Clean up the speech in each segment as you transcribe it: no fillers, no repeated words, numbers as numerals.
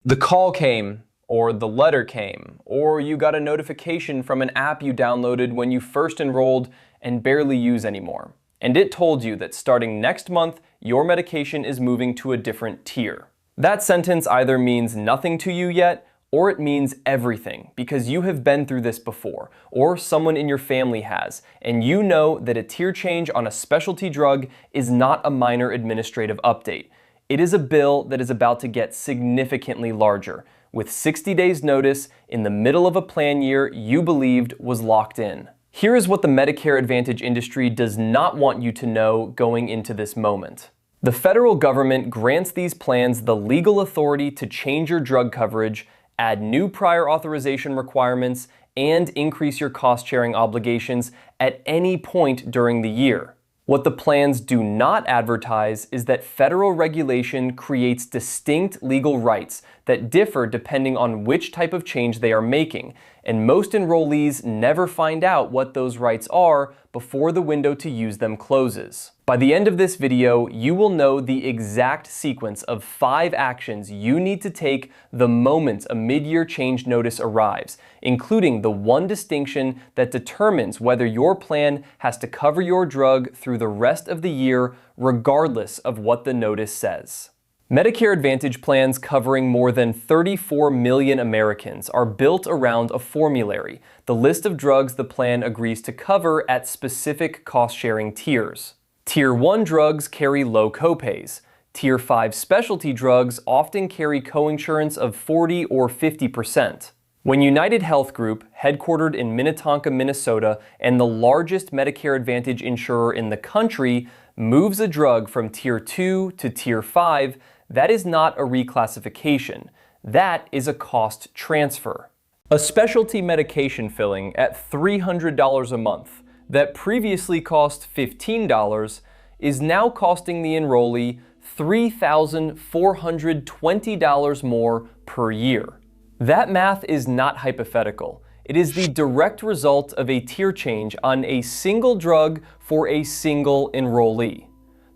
The call came, or the letter came, or you got a notification from an app you downloaded when you first enrolled and barely use anymore. And it told you that starting next month, your medication is moving to a different tier. That sentence either means nothing to you yet, or it means everything, because you have been through this before, or someone in your family has, and you know that a tier change on a specialty drug is not a minor administrative update. It is a bill that is about to get significantly larger, with 60 days notice in the middle of a plan year you believed was locked in. Here is what the Medicare Advantage industry does not want you to know going into this moment. The federal government grants these plans the legal authority to change your drug coverage, add new prior authorization requirements, and increase your cost-sharing obligations at any point during the year. What the plans do not advertise is that federal regulation creates distinct legal rights that differ depending on which type of change they are making, and most enrollees never find out what those rights are before the window to use them closes. By the end of this video, you will know the exact sequence of 5 actions you need to take the moment a mid-year change notice arrives, including the one distinction that determines whether your plan has to cover your drug through the rest of the year, regardless of what the notice says. Medicare Advantage plans covering more than 34 million Americans are built around a formulary, the list of drugs the plan agrees to cover at specific cost-sharing tiers. Tier 1 drugs carry low copays. Tier 5 specialty drugs often carry coinsurance of 40 or 50%. When United Health Group, headquartered in Minnetonka, Minnesota, and the largest Medicare Advantage insurer in the country, moves a drug from Tier 2 to Tier 5, that is not a reclassification. That is a cost transfer. A specialty medication filling at $300 a month that previously cost $15 is now costing the enrollee $3,420 more per year. That math is not hypothetical. It is the direct result of a tier change on a single drug for a single enrollee.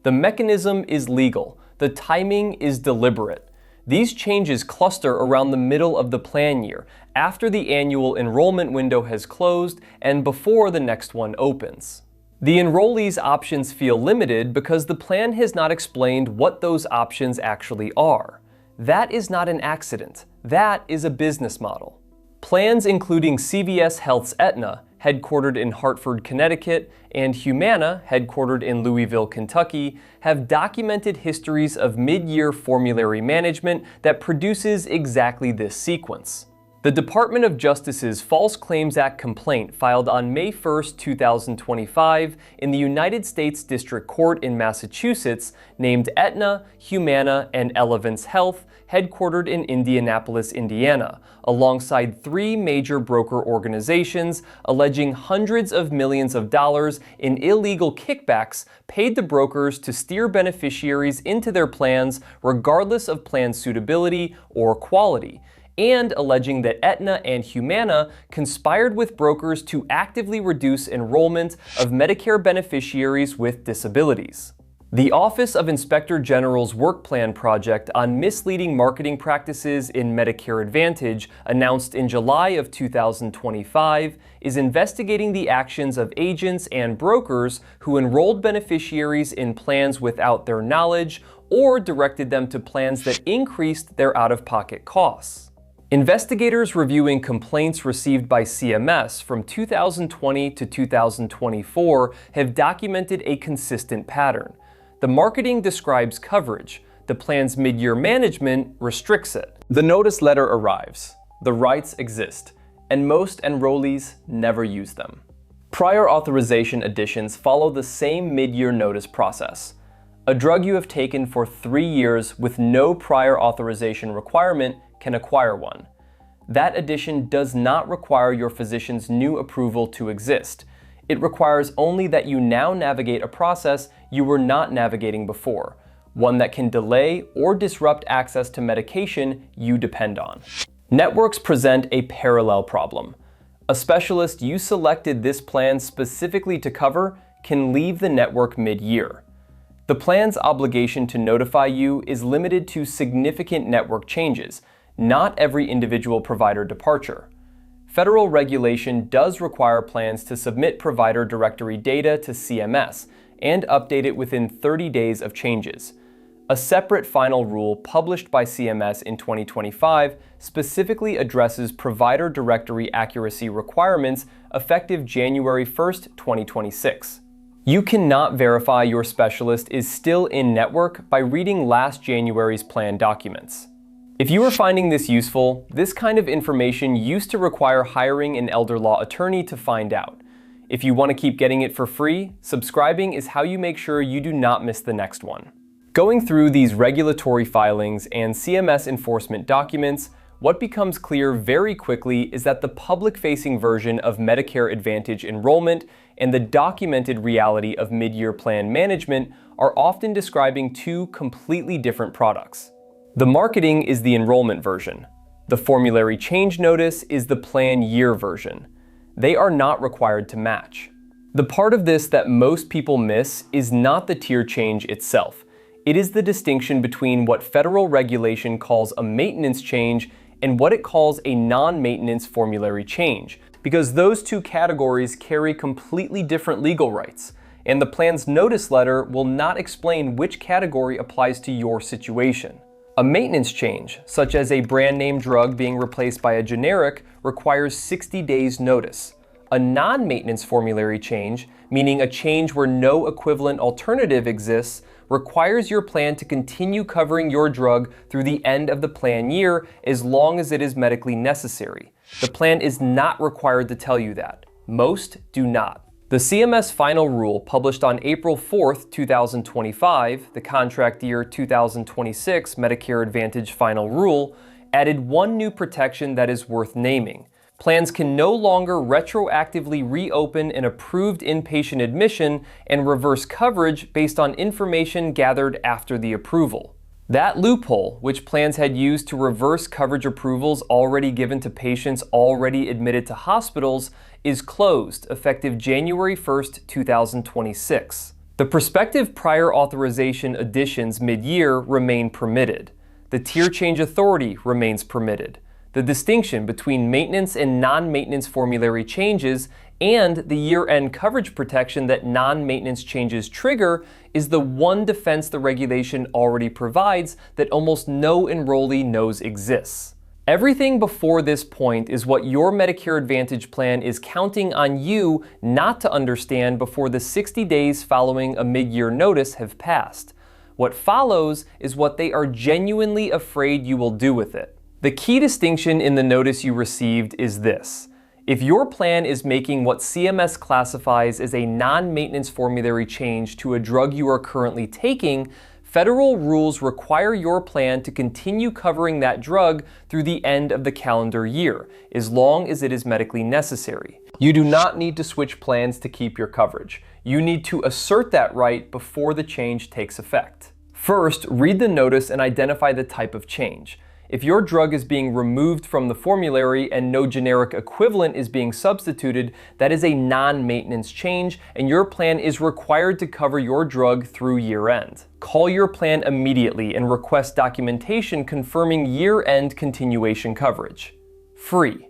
The mechanism is legal. The timing is deliberate. These changes cluster around the middle of the plan year, after the annual enrollment window has closed and before the next one opens. The enrollee's options feel limited because the plan has not explained what those options actually are. That is not an accident. That is a business model. Plans including CVS Health's Aetna, headquartered in Hartford, Connecticut, and Humana, headquartered in Louisville, Kentucky, have documented histories of mid-year formulary management that produces exactly this sequence. The Department of Justice's False Claims Act complaint filed on May 1, 2025 in the United States District Court in Massachusetts named Aetna, Humana, and Elevance Health, headquartered in Indianapolis, Indiana, alongside 3 major broker organizations alleging hundreds of millions of dollars in illegal kickbacks paid the brokers to steer beneficiaries into their plans regardless of plan suitability or quality, and alleging that Aetna and Humana conspired with brokers to actively reduce enrollment of Medicare beneficiaries with disabilities. The Office of Inspector General's Work Plan Project on Misleading Marketing Practices in Medicare Advantage, announced in July of 2025, is investigating the actions of agents and brokers who enrolled beneficiaries in plans without their knowledge or directed them to plans that increased their out-of-pocket costs. Investigators reviewing complaints received by CMS from 2020 to 2024 have documented a consistent pattern. The marketing describes coverage. The plan's mid-year management restricts it. The notice letter arrives. The rights exist, and most enrollees never use them. Prior authorization additions follow the same mid-year notice process. A drug you have taken for 3 years with no prior authorization requirement can acquire one. That addition does not require your physician's new approval to exist. It requires only that you now navigate a process you were not navigating before, one that can delay or disrupt access to medication you depend on. Networks present a parallel problem. A specialist you selected this plan specifically to cover can leave the network mid-year. The plan's obligation to notify you is limited to significant network changes, not every individual provider departure. Federal regulation does require plans to submit provider directory data to CMS and update it within 30 days of changes. A separate final rule published by CMS in 2025 specifically addresses provider directory accuracy requirements effective January 1st, 2026. You cannot verify your specialist is still in network by reading last January's plan documents. If you are finding this useful, this kind of information used to require hiring an elder law attorney to find out. If you want to keep getting it for free, subscribing is how you make sure you do not miss the next one. Going through these regulatory filings and CMS enforcement documents, what becomes clear very quickly is that the public-facing version of Medicare Advantage enrollment and the documented reality of mid-year plan management are often describing two completely different products. The marketing is the enrollment version. The formulary change notice is the plan year version. They are not required to match. The part of this that most people miss is not the tier change itself. It is the distinction between what federal regulation calls a maintenance change and what it calls a non-maintenance formulary change, because those two categories carry completely different legal rights, and the plan's notice letter will not explain which category applies to your situation. A maintenance change, such as a brand name drug being replaced by a generic, requires 60 days notice. A non-maintenance formulary change, meaning a change where no equivalent alternative exists, requires your plan to continue covering your drug through the end of the plan year as long as it is medically necessary. The plan is not required to tell you that. Most do not. The CMS final rule published on April 4th, 2025, the contract year 2026 Medicare Advantage final rule, added one new protection that is worth naming. Plans can no longer retroactively reopen an approved inpatient admission and reverse coverage based on information gathered after the approval. That loophole, which plans had used to reverse coverage approvals already given to patients already admitted to hospitals, is closed effective January 1st, 2026. The prospective prior authorization additions mid-year remain permitted. The tier change authority remains permitted. The distinction between maintenance and non-maintenance formulary changes and the year-end coverage protection that non-maintenance changes trigger is the one defense the regulation already provides that almost no enrollee knows exists. Everything before this point is what your Medicare Advantage plan is counting on you not to understand before the 60 days following a mid-year notice have passed. What follows is what they are genuinely afraid you will do with it. The key distinction in the notice you received is this. If your plan is making what CMS classifies as a non-maintenance formulary change to a drug you are currently taking, federal rules require your plan to continue covering that drug through the end of the calendar year, as long as it is medically necessary. You do not need to switch plans to keep your coverage. You need to assert that right before the change takes effect. First, read the notice and identify the type of change. If your drug is being removed from the formulary and no generic equivalent is being substituted, that is a non-maintenance change, and your plan is required to cover your drug through year-end. Call your plan immediately and request documentation confirming year-end continuation coverage. Free.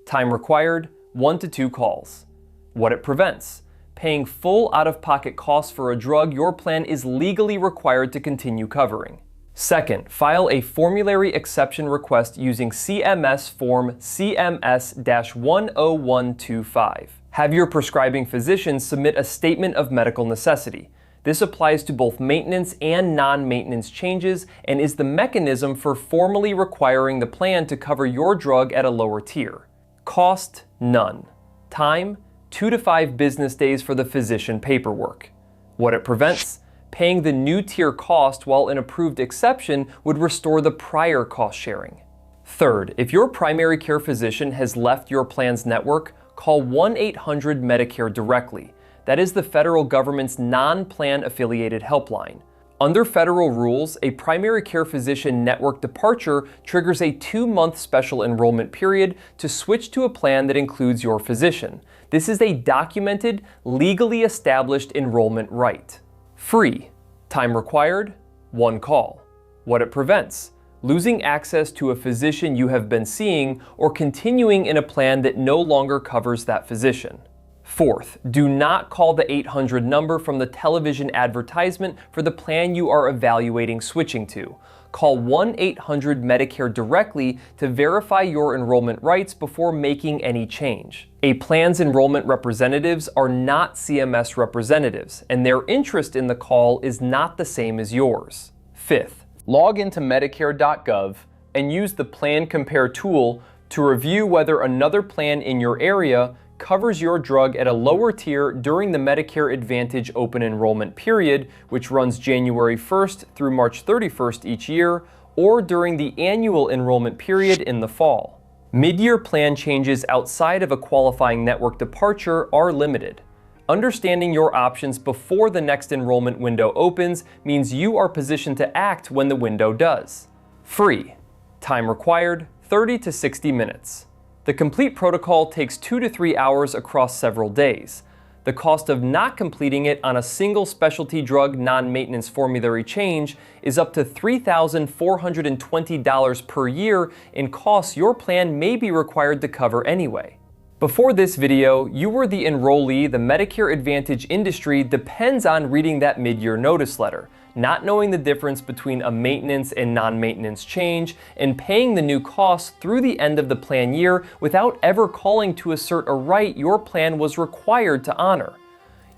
Time required, 1 to 2 calls. What it prevents. Paying full out-of-pocket costs for a drug your plan is legally required to continue covering. Second, file a formulary exception request using CMS Form CMS-10125. Have your prescribing physician submit a statement of medical necessity. This applies to both maintenance and non-maintenance changes and is the mechanism for formally requiring the plan to cover your drug at a lower tier. Cost, none. Time, 2 to 5 business days for the physician paperwork. What it prevents? Paying the new tier cost while an approved exception would restore the prior cost sharing. Third, if your primary care physician has left your plan's network, call 1-800-MEDICARE directly. That is the federal government's non-plan affiliated helpline. Under federal rules, a primary care physician network departure triggers a 2-month special enrollment period to switch to a plan that includes your physician. This is a documented, legally established enrollment right. Free. Time required, 1 call. What it prevents. losing access to a physician you have been seeing, or continuing in a plan that no longer covers that physician. Fourth, do not call the 800 number from the television advertisement for the plan you are evaluating switching to. Call 1-800-MEDICARE directly to verify your enrollment rights before making any change. A plan's enrollment representatives are not CMS representatives, and their interest in the call is not the same as yours. Fifth, log into Medicare.gov and use the Plan Compare tool to review whether another plan in your area covers your drug at a lower tier during the Medicare Advantage open enrollment period, which runs January 1st through March 31st each year, or during the annual enrollment period in the fall. Mid-year plan changes outside of a qualifying network departure are limited. Understanding your options before the next enrollment window opens means you are positioned to act when the window does. Free. Time required, 30 to 60 minutes. The complete protocol takes 2 to 3 hours across several days. The cost of not completing it on a single specialty drug non-maintenance formulary change is up to $3,420 per year in costs your plan may be required to cover anyway. Before this video, you were the enrollee the Medicare Advantage industry depends on reading that mid-year notice letter, not knowing the difference between a maintenance and non-maintenance change, and paying the new costs through the end of the plan year without ever calling to assert a right your plan was required to honor.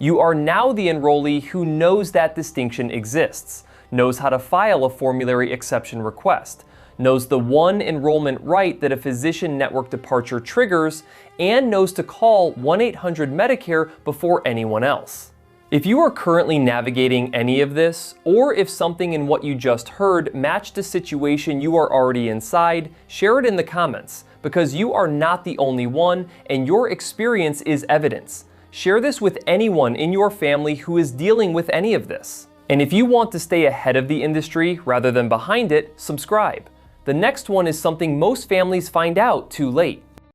You are now the enrollee who knows that distinction exists, knows how to file a formulary exception request, knows the one enrollment right that a physician network departure triggers, and knows to call 1-800-MEDICARE before anyone else. If you are currently navigating any of this, or if something in what you just heard matched a situation you are already inside, share it in the comments, because you are not the only one, and your experience is evidence. Share this with anyone in your family who is dealing with any of this. And if you want to stay ahead of the industry rather than behind it, subscribe. The next one is something most families find out too late.